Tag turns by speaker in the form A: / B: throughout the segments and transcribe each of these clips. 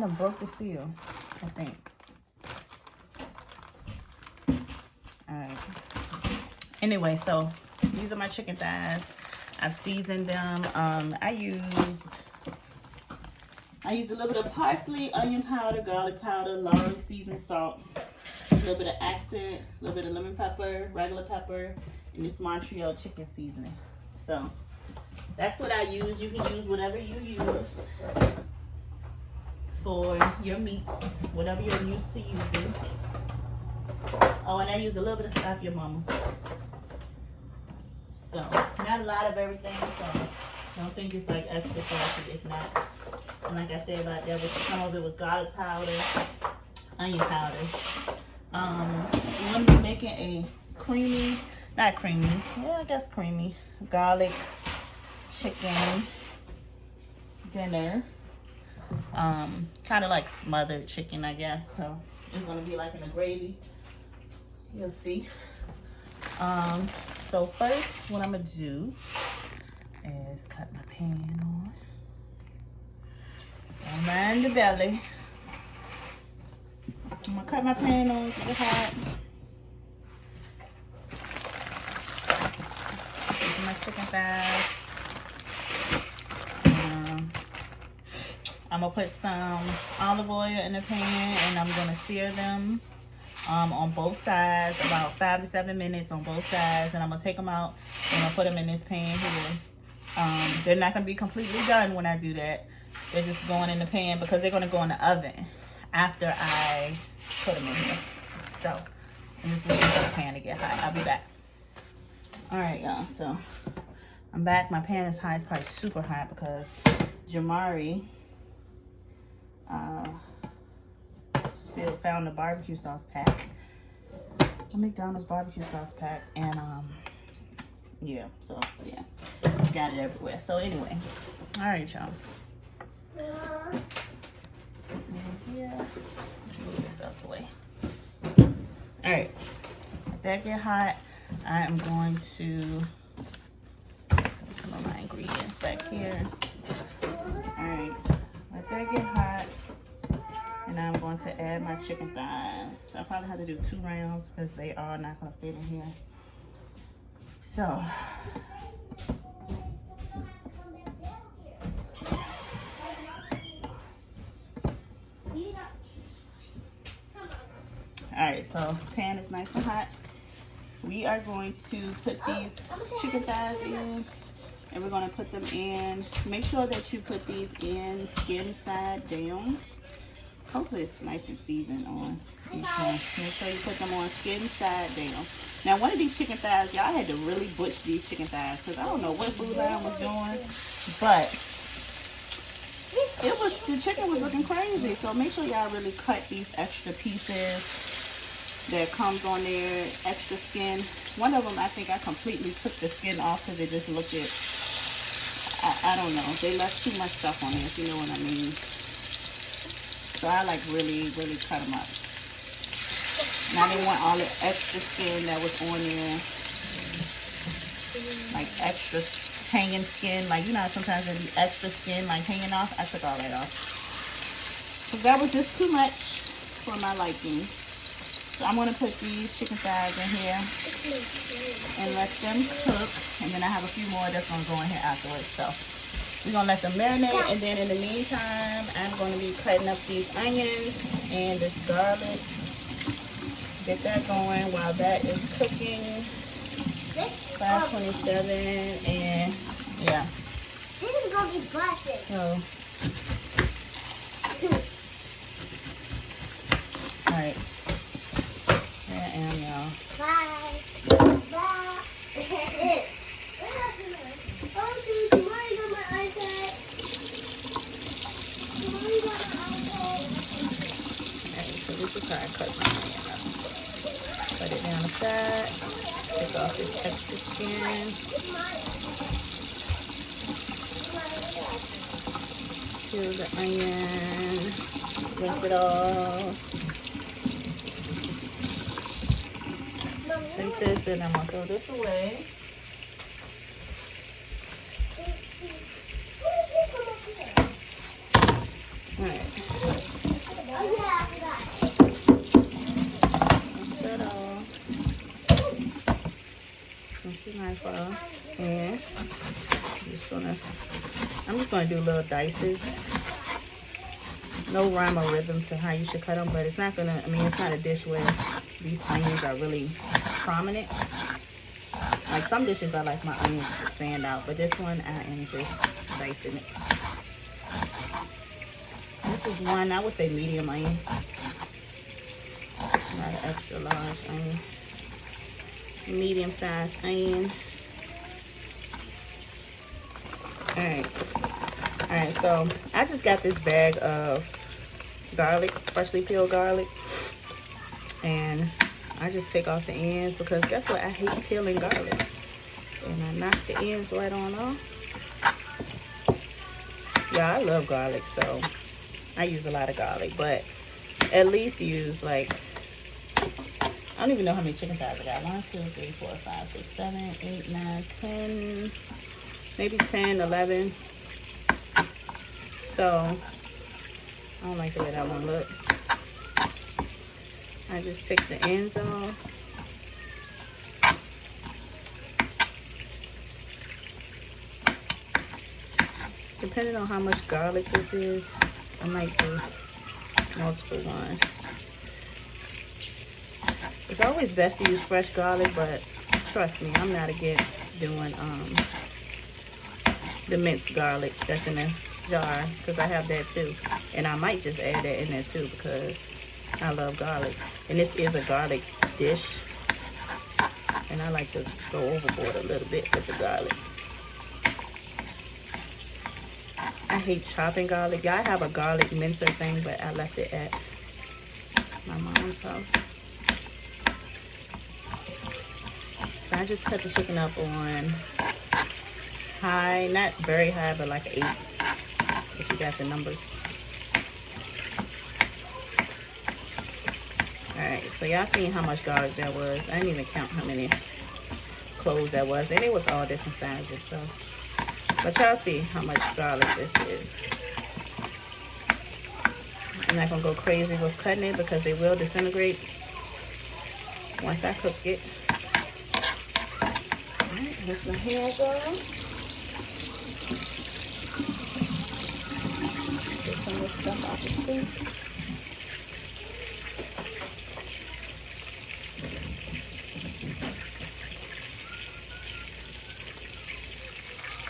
A: done broke the seal, I think. Alright. Anyway, so these are my chicken thighs. I've seasoned them. I used a little bit of parsley, onion powder, garlic powder, Lorry seasoned salt, a little bit of accent, a little bit of lemon pepper, regular pepper, and this Montreal chicken seasoning. So that's what I use. You can use whatever you use for your meats, whatever you're used to using. Oh, and I used a little bit of Stop Your Mama. So not a lot of everything, so don't think it's like extra salty. It's not. And like I said, like there was some of it was garlic powder, onion powder. I'm gonna be making a creamy, not creamy, yeah, I guess creamy garlic chicken dinner. Kind of like smothered chicken, I guess. So it's gonna be like in a gravy. You'll see. So first, what I'm gonna do is cut my pan on. Don't mind the belly. I'm gonna cut my pan on, get it hot. Get my chicken thighs. I'm gonna put some olive oil in the pan and I'm gonna sear them on both sides, about 5 to 7 minutes on both sides, and I'm gonna take them out and I'm gonna put them in this pan here. They're not gonna be completely done when I do that. They're just going in the pan because they're gonna go in the oven after I put them in here. So I'm just waiting for the pan to get hot. I'll be back. All right, y'all. So I'm back. My pan is hot. It's probably super hot because Jamari found the barbecue sauce pack, a McDonald's barbecue sauce pack, and yeah, so yeah, got it everywhere. So anyway, all right, y'all. Yeah, move this out the way. All right, let that get hot. I am going to put some of my ingredients back here. All right, let that get hot. And I'm going to add my chicken thighs. I probably have to do 2 rounds because they are not going to fit in here. So, alright, so pan is nice and hot. We are going to put these chicken thighs in, and we're going to put them in. Make sure that you put these in skin side down. Hopefully it's nice and seasoned on each one. Make sure you put them on skin side down. Now, one of these chicken thighs, y'all had to really butcher these chicken thighs because I don't know what Food Line was doing, but the chicken was looking crazy. So make sure y'all really cut these extra pieces that comes on there, extra skin. One of them, I think I completely took the skin off because it just looked at, I don't know. They left too much stuff on there, if you know what I mean. So I like really cut them up. Now they want all the extra skin that was on there. Like extra hanging skin. Like, you know, sometimes there'll be extra skin like hanging off. I took all that off. So that was just too much for my liking. So I'm going to put these chicken thighs in here and let them cook. And then I have a few more that's going to go in here afterwards. So we're going to let them marinate, and then in the meantime, I'm going to be cutting up these onions and this garlic. Get that going while that is cooking. 5:27, and yeah.
B: This is going to be busted.
A: So, alright. There I am, y'all.
B: Bye. Bye.
A: This is how I cut my onion up. Cut it down the side. Take off this extra skin. Peel the onion. Rinse it off. Take this and I'm going to throw this away. Alright. high fire. And I'm just gonna do little dices. No rhyme or rhythm to how you should cut them, but it's not gonna, I mean, it's not a dish where these onions are really prominent. Like some dishes I like my onions to stand out, but this one I am just dicing it. This is one, I would say medium onion. Not an extra large onion. Medium sized onion. Alright, so I just got this bag of garlic, freshly peeled garlic. And I just take off the ends because guess what? I hate peeling garlic. And I knock the ends right on off. Yeah, I love garlic, so I use a lot of garlic, but at least use like, I don't even know how many chicken thighs I got. 1, 2, 3, 4, 5, 6, 7, 8, 9, 10, maybe 10, 11. So I don't like the way that one look. I just take the ends off. Depending on how much garlic this is, I might do multiple ones. It's always best to use fresh garlic, but trust me, I'm not against doing the minced garlic that's in the jar, because I have that too. And I might just add that in there too because I love garlic. And this is a garlic dish. And I like to go overboard a little bit with the garlic. I hate chopping garlic. Yeah, I have a garlic mincer thing, but I left it at my mom's house. So I just cut the chicken up on high, not very high, but like 8, if you got the numbers. Alright, so y'all seen how much garlic that was. I didn't even count how many cloves that was. And it was all different sizes, so. But y'all see how much garlic this is. I'm not going to go crazy with cutting it because they will disintegrate once I cook it. Alright, let my hair go. Get some of this stuff off the sink.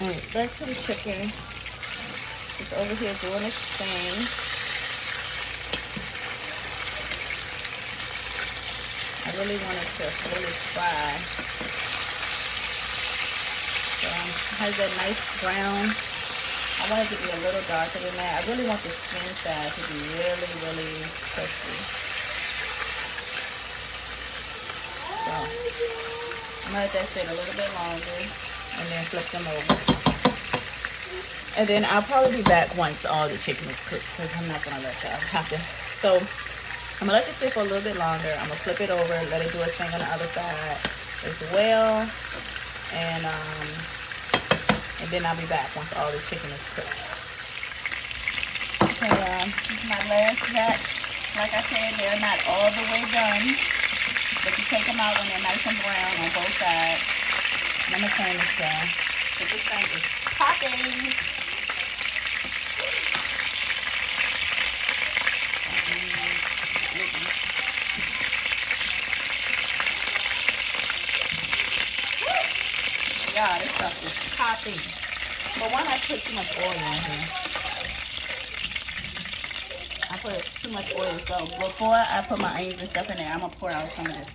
A: Alright, back to the chicken. It's over here doing its thing. I really want it to fully fry. So it has that nice brown. I want it to be a little darker than that. I really want the skin side to be really, really crispy. So I'm gonna let that sit a little bit longer and then flip them over. And then I'll probably be back once all the chicken is cooked because I'm not gonna let y'all have to. So I'm gonna let this sit for a little bit longer. I'm gonna flip it over, let it do its thing on the other side as well. And then I'll be back once all the chicken is cooked. Okay, this is my last batch. Like I said, they're not all the way done, but you take them out when they're nice and brown on both sides. And I'm gonna turn this down. So this thing is popping. Yeah, this stuff is popping. But why not put too much oil in here? I put too much oil. So before I put my onions and stuff in there, I'm going to pour out some of this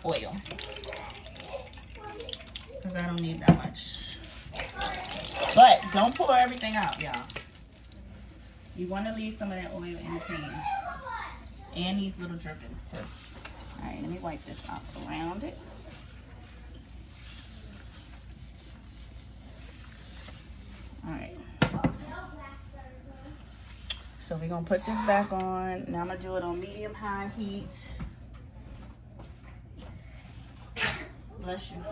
A: oil. Because I don't need that much. But don't pour everything out, y'all. You want to leave some of that oil in the pan. And these little drippings too. Alright, let me wipe this off around it. Alright. So we're going to put this back on. Now I'm going to do it on medium-high heat. Bless you.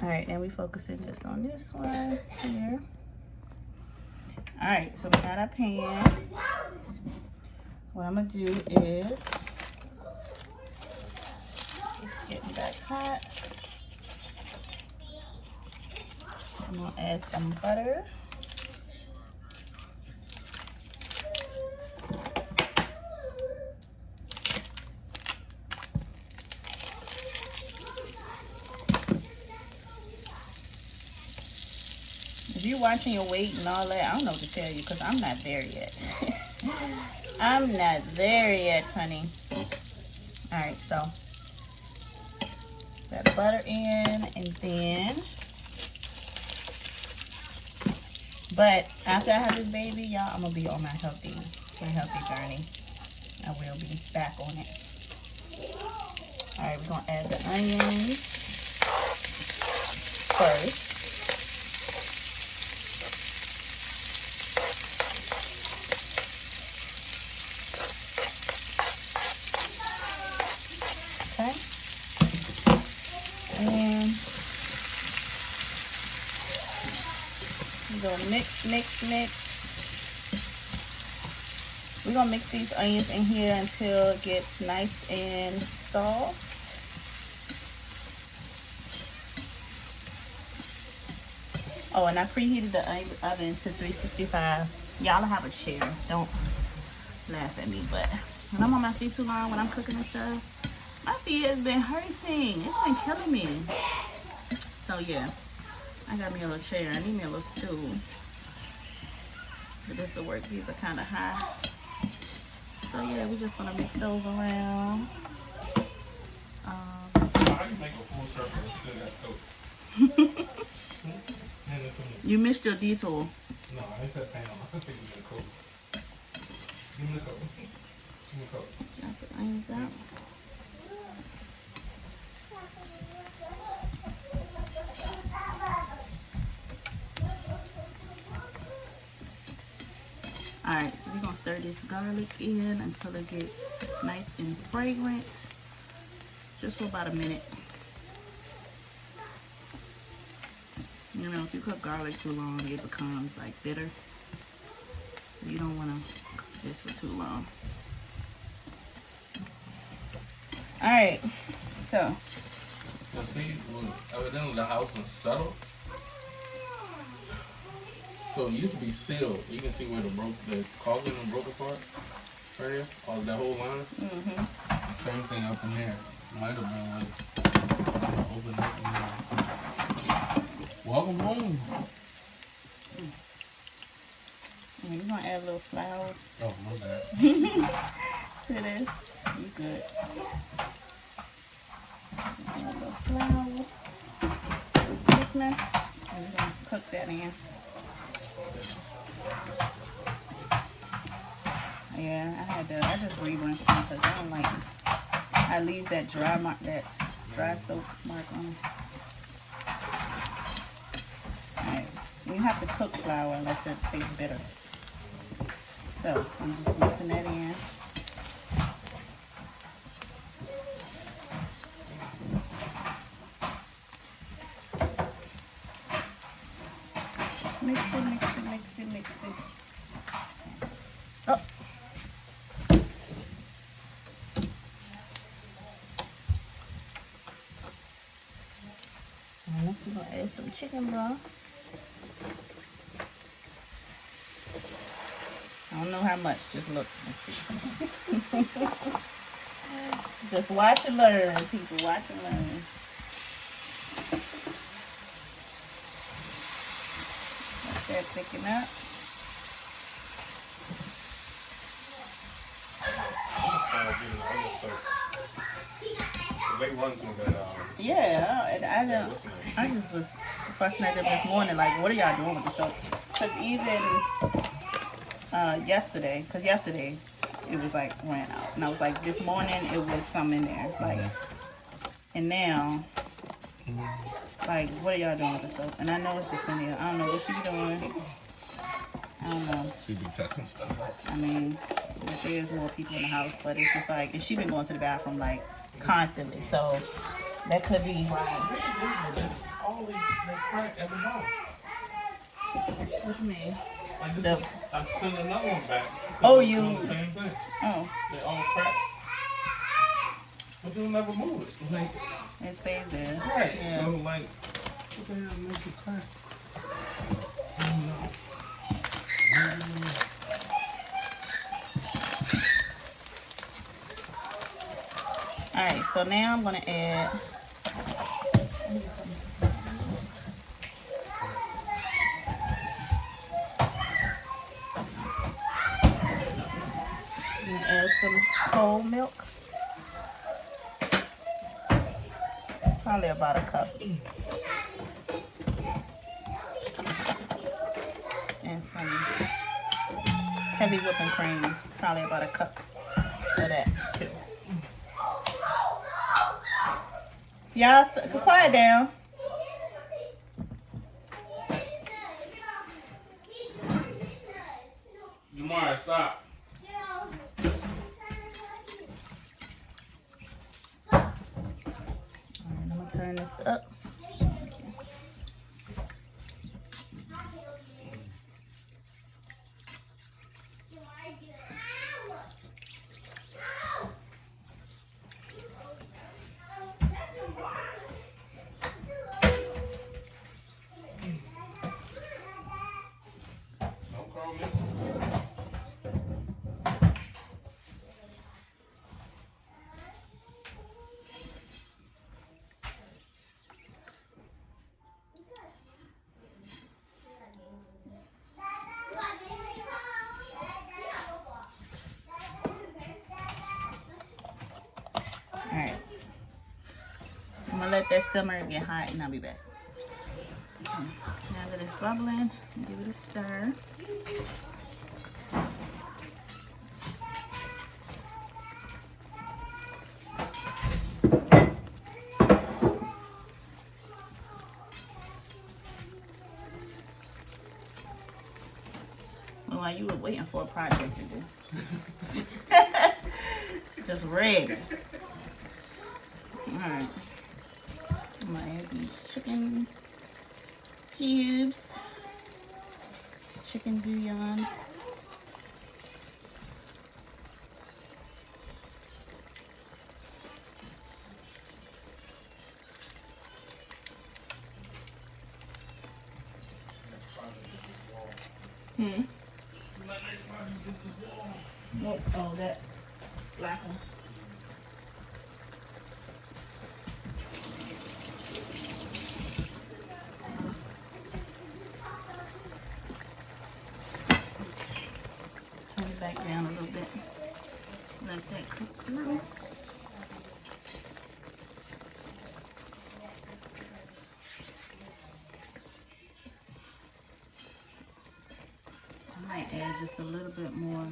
A: Alright, now we focusing just on this one here. Alright, so we got our pan. What I'm going to do is, it's getting back hot. add some butter. If you're watching your weight and all that, I don't know what to tell you because I'm not there yet. I'm not there yet, honey. All right, so that butter in, and then, but after I have this baby, y'all, I'm gonna be on my healthy journey. I will be back on it. All right, we're gonna add the onions first. Okay. And we're gonna mix. We're gonna mix these onions in here until it gets nice and soft. Oh, and I preheated the oven to 365. Y'all have a chair. Don't laugh at me, but when I'm on my feet too long, when I'm cooking and stuff, my feet has been hurting. It's been killing me. So yeah, I got me a little chair. I need me a little stool. But this will work. These are kind of high. So yeah, we're just gonna mix those around.
C: How do you make a full circle and still got coat?
A: You missed your detour.
C: No, I said Pam. I think you get a coat. Give me the coat. Give me the coat.
A: Knock the onions out. Alright, so we're gonna stir this garlic in until it gets nice and fragrant. Just for about a minute. You know, if you cook garlic too long, it becomes like bitter. So you don't want to cook this for too long. Alright, so.
C: Now see, evidently the house is settled. So it used to be sealed. You can see where the caulking broke apart. Right here, all that whole line. Same thing up in there. Might have been like open up in there. Welcome home.
A: You're gonna add a little flour.
C: Oh, my bad.
A: To this. You good. Add a little flour. Thickener. And we're gonna cook that in. Yeah, I just re-rinsed them because I don't like them. I leave that dry soap mark on them. Alright, you have to cook flour unless it tastes bitter. So, I'm just mixing that in. Mix it. Oh. And next we're gonna add some chicken broth. I don't know how much, just look and see. Just watch and learn, people, watch and learn. Let that thicken up.
C: They run through that.
A: Yeah, and I just was fussing at them this morning, like, what are y'all doing with the soap? Because even yesterday it was like ran out. And I was like, this morning it was some in there. Like, and now, like, what are y'all doing with the soap? And I know it's just in there. I don't know what she be doing. I don't know.
C: She be testing stuff out.
A: I mean, there's more people in the house, but it's just like, and she been going to the bathroom like constantly. So that could be.
C: Just always they crack every time.
A: What you mean?
C: Like this is, I sent another one back.
A: Oh,
C: They're
A: you.
C: doing the same thing.
A: Oh.
C: They all crack. But you'll never move it. Like,
A: It stays there.
C: right.
A: Yeah.
C: So like, what the hell makes it crack?
A: Alright, so now I'm gonna add some whole milk. Probably about a cup. And some heavy whipping cream. Probably about a cup of that too. Y'all quiet down.
C: Jamar, stop.
A: I'm gonna turn this up.
C: Don't call me.
A: Alright. I'm gonna let that simmer and get hot and I'll be back. Okay. Now that it's bubbling, give it a stir. Well, while you were waiting for a project to do. Just ready. Alright. I'm gonna add these chicken cubes. Chicken bouillon. Nope. Oh, that black one. Turn it back down a little bit. Let that cook through. I might add just a little bit more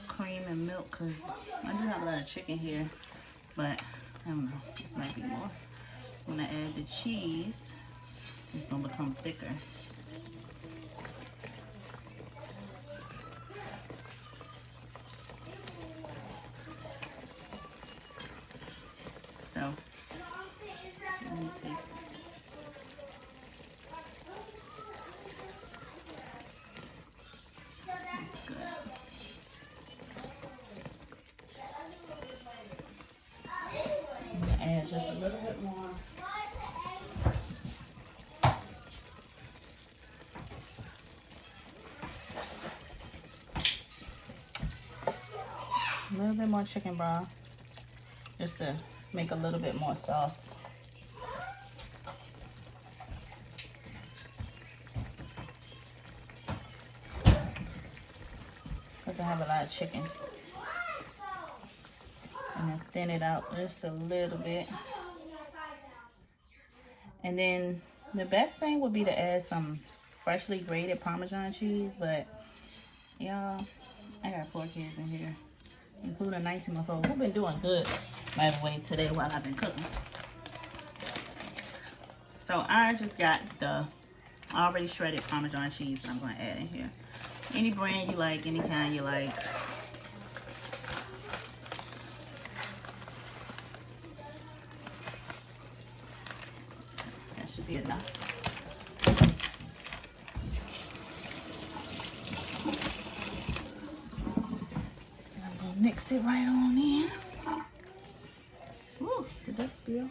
A: cream and milk because I do have a lot of chicken here, but I don't know, this might be more. When I add the cheese, it's gonna become thicker. So, let me taste it. That's good. Add just a little bit more. A little bit more chicken broth, just to make a little bit more sauce. Because I have a lot of chicken. And then thin it out just a little bit. And then the best thing would be to add some freshly grated Parmesan cheese, but y'all, I got 4 kids in here, including a 19-month-old who've been doing good, by the way, today while I've been cooking. So I just got the already shredded Parmesan cheese that I'm going to add in here. Any brand you like, any kind you like. That should be enough. I'm going to mix it right on in. Ooh, did that spill?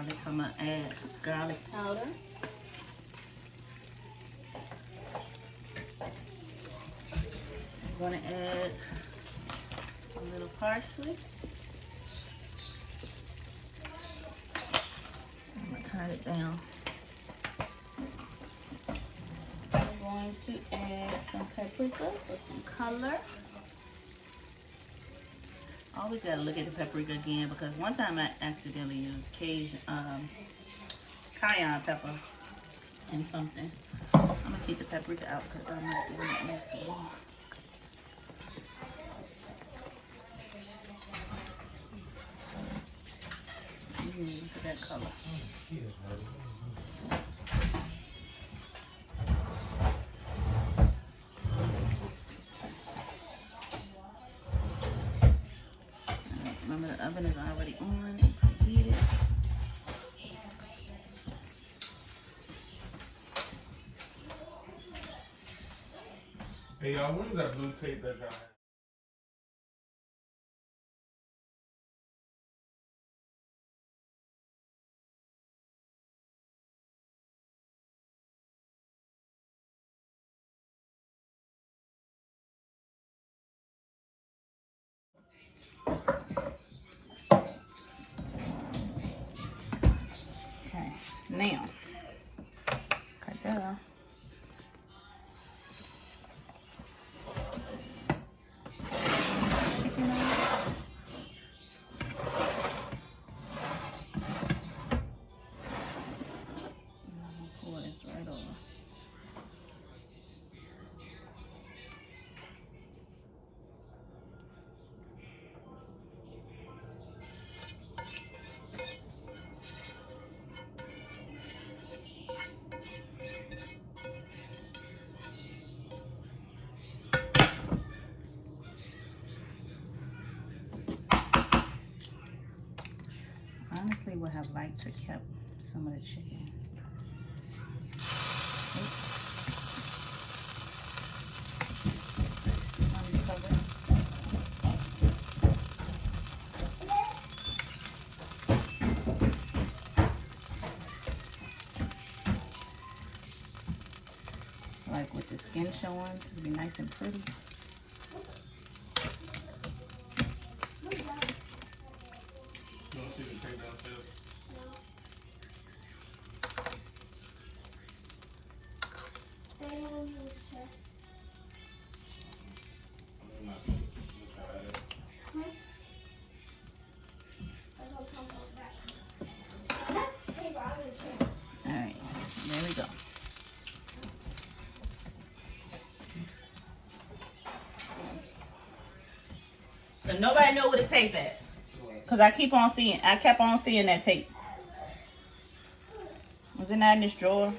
A: garlic, so I'm gonna add garlic powder. I'm gonna add a little parsley. I'm gonna turn it down. I'm going to add some paprika for some color. I always gotta look at the paprika again because one time I accidentally used cayenne pepper in something. I'm gonna keep the paprika out because I'm not doing it messy. For that color. Remember the oven is already on and preheated.
C: Hey y'all, what is that blue tape that y'all have?
A: Okay, now cut that off. Chicken off. Pour this right over. Honestly, would have liked to kept some of the chicken. Uncover. Like with the skin showing, so it'll be nice and pretty.
C: You want to see the tape downstairs?
A: Alright, there we go. So nobody know where the tape at. Cause I kept on seeing that tape. Was it not in this drawer?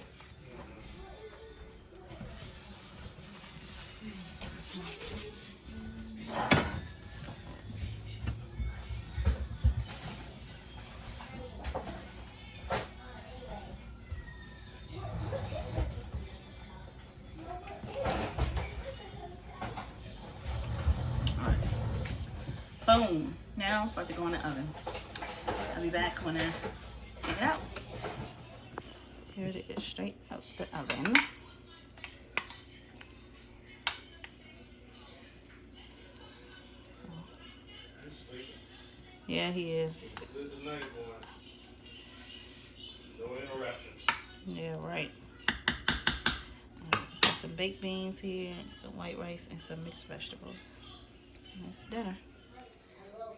A: Boom. Now, about to go in the oven. I'll be back when I take it out. Here it is, straight out the oven. Yeah, he is.
C: No interruptions.
A: Yeah, right. Got some baked beans here, some white rice, and some mixed vegetables. And that's dinner.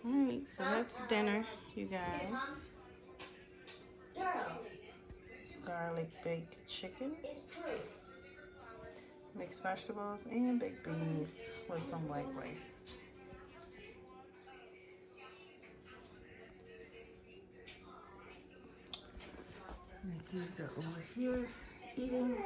A: Alright, so that's dinner, you guys. Garlic baked chicken, mixed vegetables, and baked beans with some white rice. My kids are over here eating.